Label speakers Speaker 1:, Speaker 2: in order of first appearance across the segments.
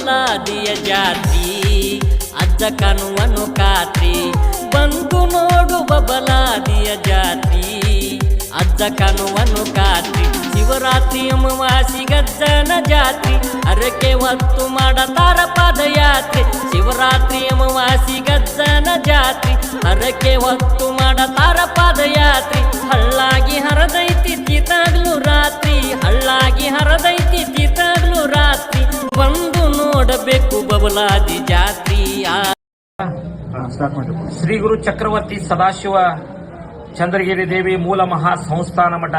Speaker 1: ಬಬಲಾದಿಯ ಜಾತ್ರಿ ಅಜ್ಜ ಕನುವನು ಖಾತ್ರಿ ಬಂದು ನೋಡು ಬಬಲಾದಿಯ ಜಾತ್ರಿ ಅಜ್ಜ ಕನುವನು ಖಾತ್ರಿ ಶಿವರಾತ್ರಿ ಅಮಾವಾಸಿ ಗಜ್ಜನ ಜಾತ್ರಿ ಹರಕೆ ಹೊತ್ತು ಮಾಡತಾರ ಪಾದಯಾತ್ರೆ ಶಿವರಾತ್ರಿ ಅಮಾವಾಸಿ ಗಜ್ಜನ ಜಾತ್ರಿ ಹರಕೆ ಹೊತ್ತು ಮಾಡತಾರ ಪಾದಯಾತ್ರೆ ಹಳ್ಳಾಗಿ ಹರದೈತಿ ತೀತಾಗ್ಲು ರಾತ್ರಿ ಹಳ್ಳಾಗಿ ಹರದೈತಿ ತೀತಾಗ್ಲು ರಾತ್ರಿ ಬಂದು ನೋಡಬೇಕು ಬಬಲಾದಿ ಜಾತ್ರಿ.
Speaker 2: ಶ್ರೀ ಗುರು ಚಕ್ರವರ್ತಿ ಸದಾಶಿವ ಚಂದ್ರಗಿರಿ ದೇವಿ ಮೂಲ ಮಹಾ ಸಂಸ್ಥಾನ ಮಠ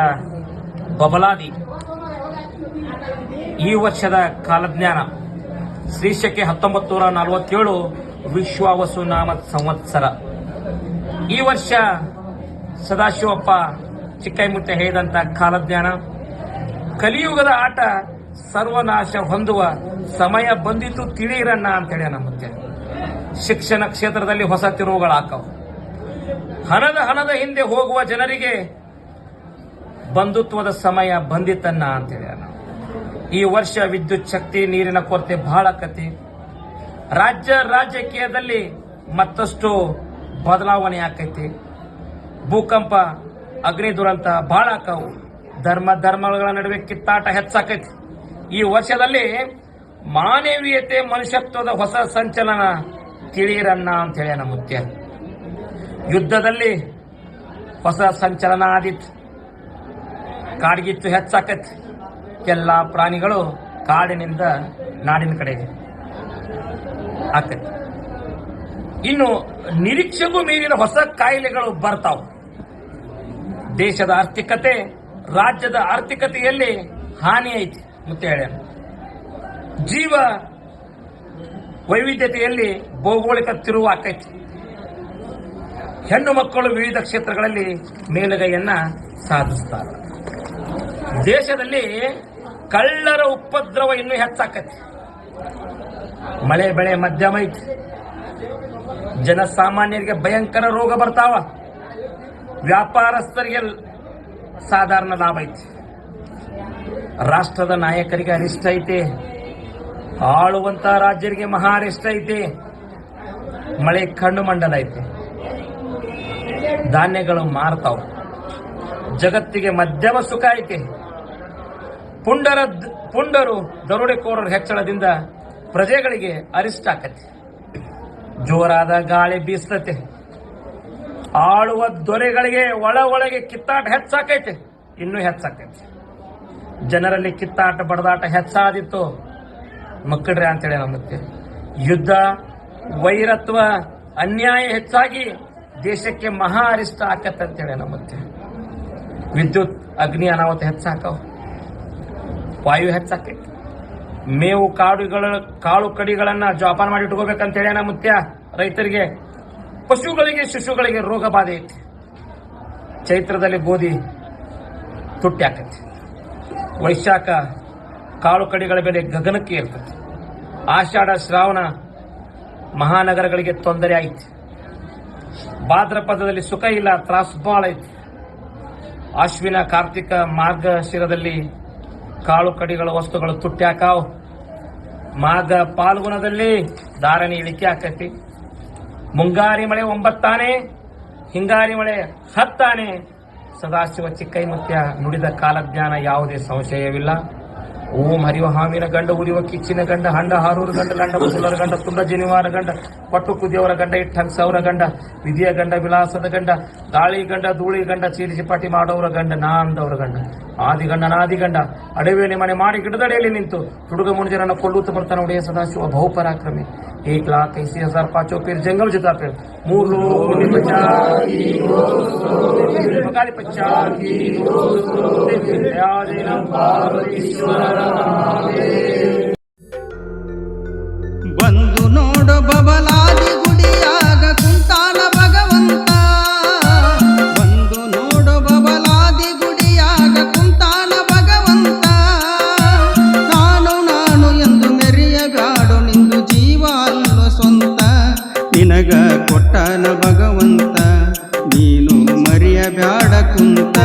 Speaker 2: ಬಬಲಾದಿ ಈ ವರ್ಷದ ಕಾಲಜ್ಞಾನ ಶ್ರೀಶಕೆ 1947 ವಿಶ್ವಾವಸು ನಾಮ ಸಂವತ್ಸರ. ಈ ವರ್ಷ ಸದಾಶಿವಪ್ಪ ಚಿಕ್ಕೈಮುತ್ತೆ ಹೇಳಿದಂತ ಕಾಲಜ್ಞಾನ ಕಲಿಯುಗದ ಆಟ ಸರ್ವನಾಶ ಹೊಂದುವ ಸಮಯ ಬಂದಿತ್ತು ತಿಳಿಯಿರಣ್ಣ ಅಂತೇಳಿ ನಮ್ಮತ್ತೆ. ಶಿಕ್ಷಣ ಕ್ಷೇತ್ರದಲ್ಲಿ ಹೊಸ ತಿರುವುಗಳಾಕವು. ಹಣದ ಹಿಂದೆ ಹೋಗುವ ಜನರಿಗೆ ಬಂಧುತ್ವದ ಸಮಯ ಬಂದಿತ್ತನ್ನ ಅಂತೇಳಿ ಈ ವರ್ಷ ವಿದ್ಯುತ್ ಶಕ್ತಿ ನೀರಿನ ಕೊರತೆ ಬಹಳ ಕತೆ. ರಾಜಕೀಯದಲ್ಲಿ ಮತ್ತಷ್ಟು ಬದಲಾವಣೆ ಆಕೈತಿ. ಭೂಕಂಪ ಅಗ್ನಿ ದುರಂತ ಬಹಳ ಆಕವು. ಧರ್ಮಗಳ ನಡುವೆ ಕಿತ್ತಾಟ ಹೆಚ್ಚಾಕೈತಿ. ಈ ವರ್ಷದಲ್ಲಿ ಮಾನವೀಯತೆ ಮನುಷ್ಯತ್ವದ ಹೊಸ ಸಂಚಲನ ತಿಳಿಯಿರನ್ನ ಅಂತೇಳಿ ನಮ್ಮ ಮುತ್ಯ. ಯುದ್ಧದಲ್ಲಿ ಹೊಸ ಸಂಚಲನ ಆದಿತ್ತು. ಕಾಡ್ಗಿತ್ತು ಹೆಚ್ಚಾಕೈತಿ. ಎಲ್ಲ ಪ್ರಾಣಿಗಳು ಕಾಡಿನಿಂದ ನಾಡಿನ ಕಡೆಗೆ ಆಕೈತಿ. ಇನ್ನು ನಿರೀಕ್ಷೆಗೂ ಮೀರಿದ ಹೊಸ ಕಾಯಿಲೆಗಳು ಬರ್ತಾವ. ದೇಶದ ಆರ್ಥಿಕತೆ ರಾಜ್ಯದ ಆರ್ಥಿಕತೆಯಲ್ಲಿ ಹಾನಿ ಐತಿ ಮತ್ತೆ ಹೇಳ. ಜೀವ ವೈವಿಧ್ಯತೆಯಲ್ಲಿ ಭೌಗೋಳಿಕ ತಿರುವು ಆಕೈತಿ. ಹೆಣ್ಣು ಮಕ್ಕಳು ವಿವಿಧ ಕ್ಷೇತ್ರಗಳಲ್ಲಿ ಮೇಲುಗೈಯನ್ನ ಸಾಧಿಸುತ್ತಾರೆ. ದೇಶದಲ್ಲಿ ಕಳ್ಳರ ಉಪದ್ರವ ಇನ್ನೂ ಹೆಚ್ಚಾಕೈತಿ. ಮಳೆ ಬೆಳೆ ಮಧ್ಯಮ ಐತಿ. ಜನಸಾಮಾನ್ಯರಿಗೆ ಭಯಂಕರ ರೋಗ ಬರ್ತಾವ. ವ್ಯಾಪಾರಸ್ಥರಿಗೆ ಸಾಧಾರಣ ಲಾಭ ಐತಿ. ರಾಷ್ಟ್ರದ ನಾಯಕರಿಗೆ ಅರಿಷ್ಟ ಐತಿ. ಆಳುವಂತ ರಾಜ್ಯರಿಗೆ ಮಹಾ ಅರಿಷ್ಟ ಐತಿ. ಮಳೆ ಕಣ್ಣು ಮಂಡಲ ಐತಿ. ಧಾನ್ಯಗಳು ಮಾರ್ತಾವ. ಜಗತ್ತಿಗೆ ಮಧ್ಯಮ ಸುಖ ಐತಿ. ಪುಂಡರು ದರೋಡೆಕೋರರ ಹೆಚ್ಚಳದಿಂದ ಪ್ರಜೆಗಳಿಗೆ ಅರಿಷ್ಟ ಆಕತಿ. ಜೋರಾದ ಗಾಳಿ ಬೀಸ್ತತೆ. ಆಳುವ ದೊರೆಗಳಿಗೆ ಒಳಗೆ ಕಿತ್ತಾಟ ಹೆಚ್ಚಾಕೈತೆ. ಇನ್ನೂ ಹೆಚ್ಚಾಕೈತಿ. ಜನರಲ್ಲಿ ಕಿತ್ತಾಟ ಬಡದಾಟ ಹೆಚ್ಚಾದಿತ್ತು. ಮಕ್ಕಳ್ರೆ ಅಂತೇಳಿ ನಮ್ಮತ್ತೆ. ಯುದ್ಧ ವೈರತ್ವ ಅನ್ಯಾಯ ಹೆಚ್ಚಾಗಿ ದೇಶಕ್ಕೆ ಮಹಾ ಅರಿಷ್ಟ ಆಕತ್ತಂತೇಳಿ ನಮ್ಮತ್ತೆ. ವಿದ್ಯುತ್ ಅಗ್ನಿ ಅನಾಹುತ ಹೆಚ್ಚಾಕವು. ವಾಯು ಹೆಚ್ಚಾಕೈತಿ. ಮೇವು ಕಾಳು ಕಡಿಗಳನ್ನ ಜೋಪಾನ ಮಾಡಿ ಇಟ್ಕೋಬೇಕಂತೇಳಿ ನಮ್ಮತ್ಯ. ರೈತರಿಗೆ ಪಶುಗಳಿಗೆ ಶಿಶುಗಳಿಗೆ ರೋಗ ಬಾಧೆ ಐತಿ. ಚೈತ್ರದಲ್ಲಿ ಗೋಧಿ ತುಟ್ಟಿ ಆಕೈತಿ. ವೈಶಾಖ ಕಾಳು ಕಡಿಗಳ ಬೆಲೆ ಗಗನಕ್ಕೆ ಇರ್ತದೆ. ಆಷಾಢ ಶ್ರಾವಣ ಮಹಾನಗರಗಳಿಗೆ ತೊಂದರೆ ಐತಿ. ಭಾದ್ರಪದದಲ್ಲಿ ಸುಖ ಇಲ್ಲ, ತ್ರಾಸು ಬಾಳ ಐತಿ. ಆಶ್ವಿನ ಕಾರ್ತಿಕ ಮಾರ್ಗಶಿರದಲ್ಲಿ ಕಾಳು ಕಡಿಗಳ ವಸ್ತುಗಳು ತುಟ್ಟಿ ಹಾಕಾವ್. ಮಾಘ ಪಾಲ್ಗುಣದಲ್ಲಿ ಧಾರಣೆ ಇಳಿಕೆ ಆಕೈತಿ. ಮುಂಗಾರಿ ಮಳೆ 9 ಆನೆ, ಹಿಂಗಾರಿ ಮಳೆ 10 ಆನೆ. ಸದಾಶಿವ ಚಿಕ್ಕೈಮುತ್ಯ ನುಡಿದ ಕಾಲಜ್ಞಾನ ಯಾವುದೇ ಸಂಶಯವಿಲ್ಲ. ಓಂ ಹರಿವ ಹಾವಿನ ಗಂಡ ಉರಿಯುವ ಕಿಚ್ಚಿನ ಗಂಡ ಹಂಡ ಹಾರೂರು ಗಂಡ ಲಂಡ ಬಸುಲರ ಗಂಡ ತುಂಡ ಜನಿವಾರ ಗಂಡ ಪಟ್ಟು ಕುದಿಯವರ ಗಂಡ ಇಟ್ಟಂಗ್ ಸೌರ ಗಂಡ ವಿಧಿಯ ಗಂಡ ವಿಲಾಸದ ಗಂಡ ಗಾಳಿ ಗಂಡ ಧೂಳಿ ಗಂಡ ಚೀರಿಸಿ ಪಾಟಿ ಮಾಡೋರ ಗಂಡ ನಾಂದವರ ಗಂಡ ಆದಿಗಂಡ ನಾದಿಗಂಡ ಅಡವಿಯಲ್ಲಿ ಮನೆ ಮಾಡಿ ಗಿಡದಡೆಯಲ್ಲಿ ನಿಂತು ತುಡುಗ ಮುಣಿಜರನ್ನು ಕೊಲ್ಲುತ್ತ ಬರ್ತಾನೆ ಒಡೆಯ ಸದಾಶಿವ ಬಹುಪರಾಕ್ರಮಿ. 1,80,000 पाँचों फिर जंगल जुता फिर 3 लोग
Speaker 3: ಬಂದು ನೋಡು ಬಬಲಾದಿ ಗುಡಿಯಾಗ ಕುಂತಾನ ಭಗವಂತ. ಬಂದು ನೋಡು ಬಬಲಾದಿ ಗುಡಿಯಾಗ ಕುಂತಾನ ಭಗವಂತ. ನಾನು ಎಂದು ಮೆರೆಯಗಾಡು ನಿಂದು ಜೀವ ಅಲ್ಲ ಸ್ವಂತ. ನಿನಗ ಕೊಟ್ಟನ ಭಗವಂತ ನೀನು ಮರೆಯಬ್ಯಾಡ ಕುಂತ.